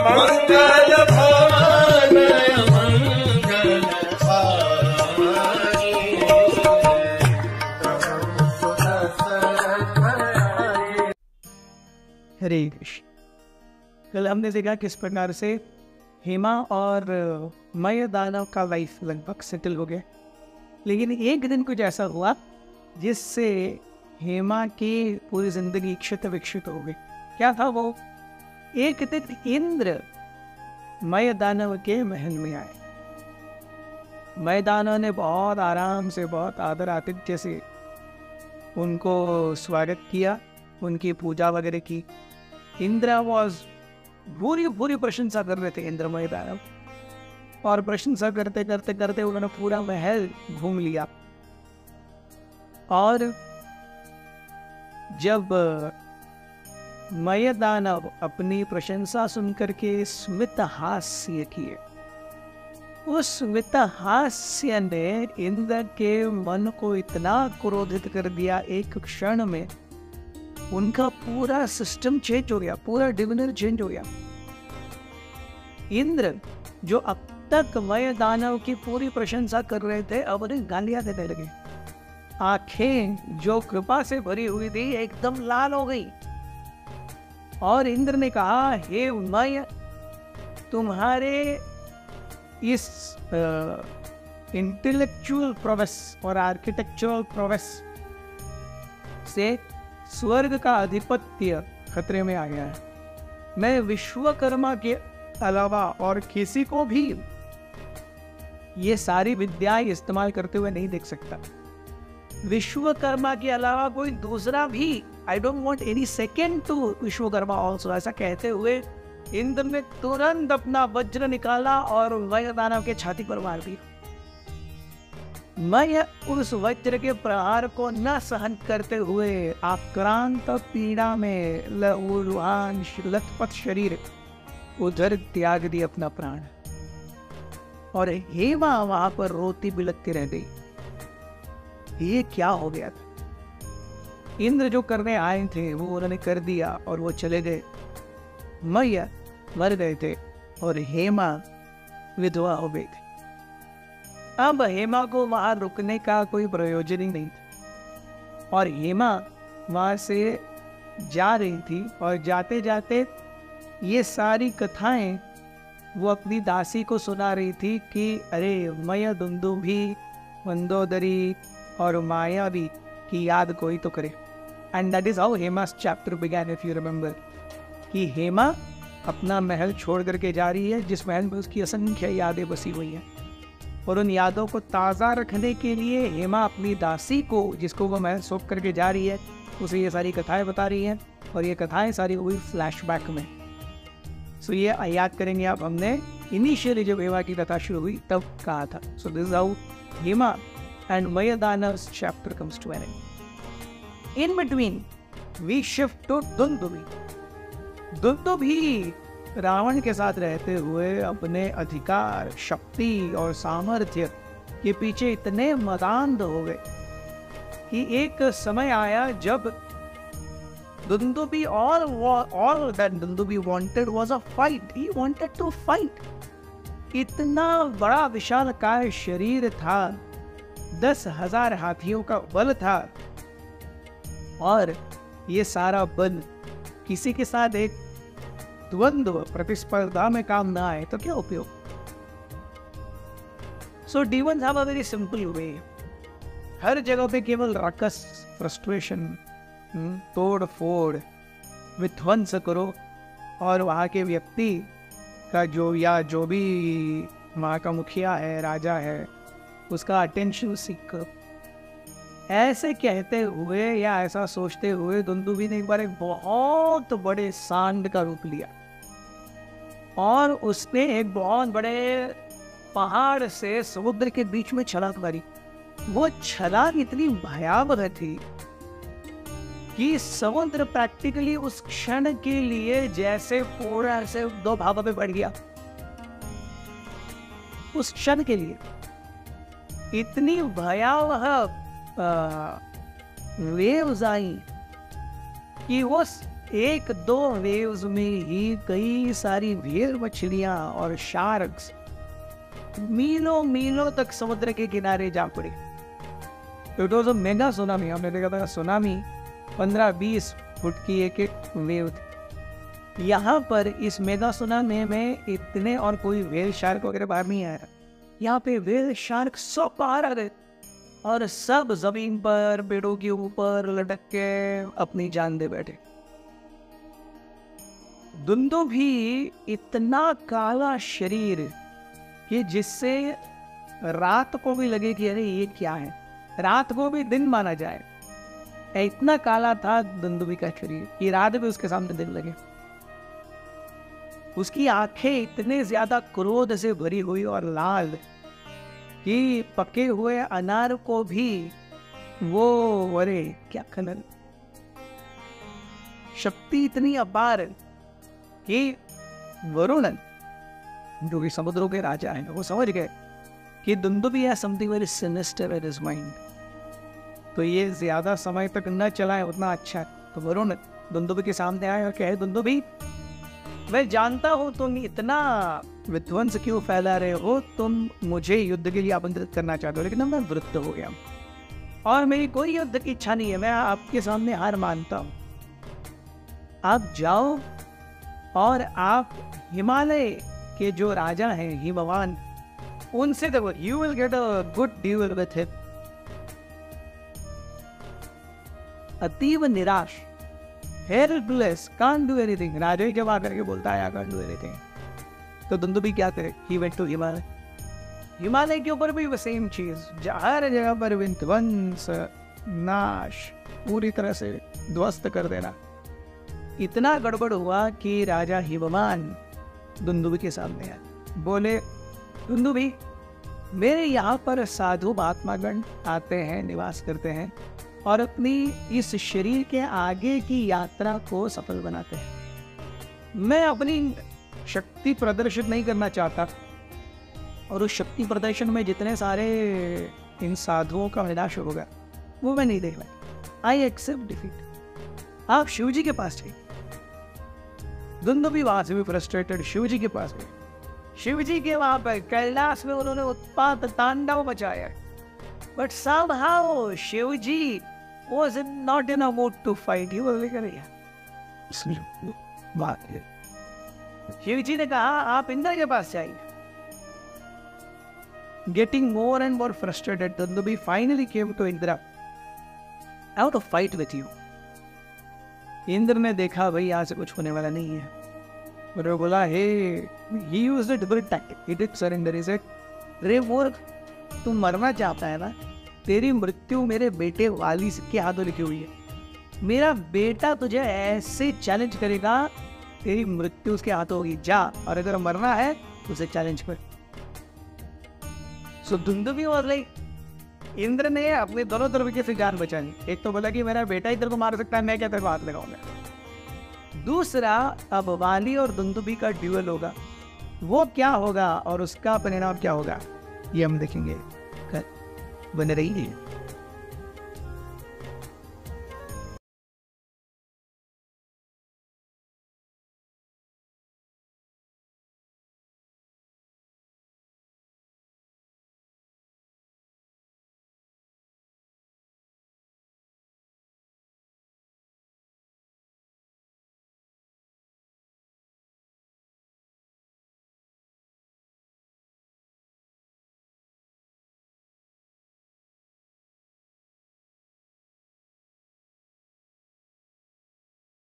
मंगल भवन मंगल हारी। हरे कृष्ण। कल हमने देखा किस प्रकार से हेमा और मय दानव का लाइफ लगभग सेटल हो गया, लेकिन एक दिन कुछ ऐसा हुआ जिससे हेमा की पूरी जिंदगी क्षत विक्षत हो गई। क्या था वो? एक दिन इंद्र मय दानव के महल में आए। मय दानव ने बहुत आराम से, बहुत आदर आतिथ्य से उनको स्वागत किया, उनकी पूजा वगैरह की। इंद्र वॉज पूरी प्रशंसा कर रहे थे इंद्र मय दानव, और प्रशंसा करते करते करते उन्होंने पूरा महल घूम लिया। और जब मय दानव अपनी प्रशंसा सुनकर के स्मित हास्य किए, उस स्मित हास्य ने इंद्र के मन को इतना क्रोधित कर दिया, एक क्षण में उनका पूरा सिस्टम चेंज हो गया, पूरा डिविनर चेंज हो गया। इंद्र जो अब तक मय दानव की पूरी प्रशंसा कर रहे थे, अब उन्हें गालियां देने लगे। आंखें जो कृपा से भरी हुई थी एकदम लाल हो गई, और इंद्र ने कहा, हे मय, तुम्हारे इस इंटेलेक्चुअल प्रोवेस और आर्किटेक्चरल प्रोवेस से स्वर्ग का आधिपत्य खतरे में आ गया है। मैं विश्वकर्मा के अलावा और किसी को भी ये सारी विद्याएं इस्तेमाल करते हुए नहीं देख सकता। विश्वकर्मा के अलावा कोई दूसरा भी, I don't want any second to Vishwakarma also, ऐसा कहते हुए इंद्र ने तुरंत अपना वज्र निकाला और मय दानव के छाती पर मार दिया। मय उस वज्र के प्रहार को न सहन करते हुए आक्रांत पीड़ा में लहूलुहान लथपथ शरीर उधर त्याग दी अपना प्राण, और हेमा वहां पर रोती बिलखती रह गई। ये क्या हो गया था? इंद्र जो करने आए थे वो उन्होंने कर दिया और वो चले गए। मय मर गए थे और हेमा विधवा हो गई थी। अब हेमा को वहां रुकने का कोई प्रयोजन ही नहीं था, और हेमा वहां से जा रही थी, और जाते जाते ये सारी कथाएं वो अपनी दासी को सुना रही थी कि अरे मय दुंदुभी, मंदोदरी और मायावी की याद कोई तो करे। And that is how Hema's chapter began, if you remember, कि हेमा अपना महल छोड़ करके जा रही है, जिस महल में उसकी असंख्य यादें बसी हुई हैं, और उन यादों को ताज़ा रखने के लिए हेमा अपनी दासी को, जिसको वो महल सौंप करके जा रही है, उसे ये सारी कथाएं बता रही हैं, और ये कथाएं सारी हुई फ्लैशबैक में। सो ये याद करेंगे आप, हमने इनिशियली जब हेमा की कथा शुरू हुई तब कहा था। So this is how Hema and Maya Danava's chapter comes to an end. In between we shift to Dundubhi. Dundubhi Ravan के साथ रहते हुए अपने अधिकार, शक्ति और सामर्थ्य के पीछे इतने मदांध हो गए कि एक समय आया जब दुंदुभी all that दुंदुभी wanted was a fight. He wanted to fight. इतना बड़ा विशालकाय शरीर था, 10,000 हाथियों का बल था, और ये सारा बल किसी के साथ एक द्वंद्व प्रतिस्पर्धा में काम ना आए तो क्या उपयोग? सो demons have a very simple way. हर जगह पे केवल रकस, फ्रस्ट्रेशन, तोड़ फोड़, विध्वंस करो, और वहाँ के व्यक्ति का जो भी वहाँ का मुखिया है, राजा है, उसका अटेंशन सीख करो। ऐसे कहते हुए या ऐसा सोचते हुए दुंदुभी ने एक बार एक बहुत बड़े सांड का रूप लिया, और उसने एक बहुत बड़े पहाड़ से समुद्र के बीच में छलांग मारी। वो छलांग इतनी भयावह थी कि समुद्र प्रैक्टिकली उस क्षण के लिए जैसे पूरा से 2 भागों में बढ़ गया। उस क्षण के लिए इतनी भयावह वेव्स आई कि वो एक दो वेव्स में ही कई सारी व्हेल मछलियां और शार्क्स मीलों मीलों तक समुद्र के किनारे जा पड़े। It was a mega tsunami. हमने देखा था सुनामी 15-20 फुट की एक एक वेव थी। यहाँ पर इस मेगा सुनामी में इतने और कोई व्हेल शार्क वगैरह बाहर नहीं आया। यहाँ पे व्हेल शार्क सब बाहर आ गए और सब जमीन पर पेड़ों के ऊपर लटक के अपनी जान दे बैठे। दुंदुभी इतना काला शरीर कि जिससे रात को भी लगे कि अरे ये क्या है, रात को भी दिन माना जाए, इतना काला था दुंदुभी का शरीर कि रात भी उसके सामने दिन लगे। उसकी आंखें इतने ज्यादा क्रोध से भरी हुई और लाल कि पके हुए अनार को भी वो अरे क्या कलर। शक्ति इतनी अपार कि वरुण जो कि समुद्रों के राजा हैं वो समझ गए कि दुंदुभी है something very sinister in his mind, तो ये ज्यादा समय तक न चलाए उतना अच्छा है। तो वरुण दुंदुभी के सामने आए और कहे, दुंदुभी मैं जानता हूँ तुम इतना विध्वंस क्यों फैला रहे हो, तुम मुझे युद्ध के लिए आमंत्रित करना चाहते हो, लेकिन अब मैं वृद्ध हो गया और मेरी कोई युद्ध की इच्छा नहीं है, मैं आपके सामने हार मानता हूँ। आप जाओ और आप हिमालय के जो राजा हैं हिमवान, उनसे देखो, you will get a good deal with him. अतीव निराश, हेल्पलेस, कांट डू एनीथिंग, राजा ही जब आकर के बोलता है आई कांट डू एनीथिंग, तो दुंदुभी क्या करे? He went to Himalaya. Himalaya के ऊपर भी वो सेम चीज, हर जगह पर विध्वंस, नाश, पूरी तरह से ध्वस्त कर देना। इतना गड़बड़ हुआ कि राजा हिमवान दुंदुभी के सामने आए, बोले, दुंदुभी मेरे यहाँ पर साधु महात्मागण आते हैं, निवास करते हैं और अपनी इस शरीर के आगे की यात्रा को सफल बनाते हैं। मैं अपनी शक्ति प्रदर्शित नहीं करना चाहता और उस शक्ति प्रदर्शन में जितने सारे इन साधुओं का विनाश होगा वो मैं नहीं देखना। I accept defeat. आप शिव जी के पास जाइए। दुंदुभी वहां से भी फ्रस्ट्रेटेड शिव जी के पास गए। शिव जी के वहां पर कैलाश में उन्होंने उत्पात तांडव मचाया, but somehow Shiv ji was not in a mood to fight. He was like, Shiv ji ने कहा आप इंद्र के पास जाइए। Getting more and more frustrated, Dundubi finally came to Indra. I want to fight with you. Indra ने देखा भाई यहाँ से कुछ होने वाला नहीं है, और वो बोला, हे, he used a different tactic. He did surrender. He said, रे मूर्ख, तू मरना चाहता है ना, तेरी मृत्यु मेरे बेटे वाली के हाथों लिखी हुई है। मेरा बेटा तुझे ऐसे चैलेंज करेगा, तेरी मृत्यु उसके हाथों होगी, जा, और अगर मरना है तो उसे चैलेंज कर। सो दुंदुभी वाज लाइक, इंद्र ने अपने दोनों तरीके से जान बचाई। एक तो बोला कि मेरा बेटा ही तेरे को मार सकता है, मैं क्या तेरे को हाथ लगाऊंगा। दूसरा, अब वाली और दुंदुभी का ड्यूअल होगा, वो क्या होगा और उसका परिणाम क्या होगा ये हम देखेंगे। बने रहिए।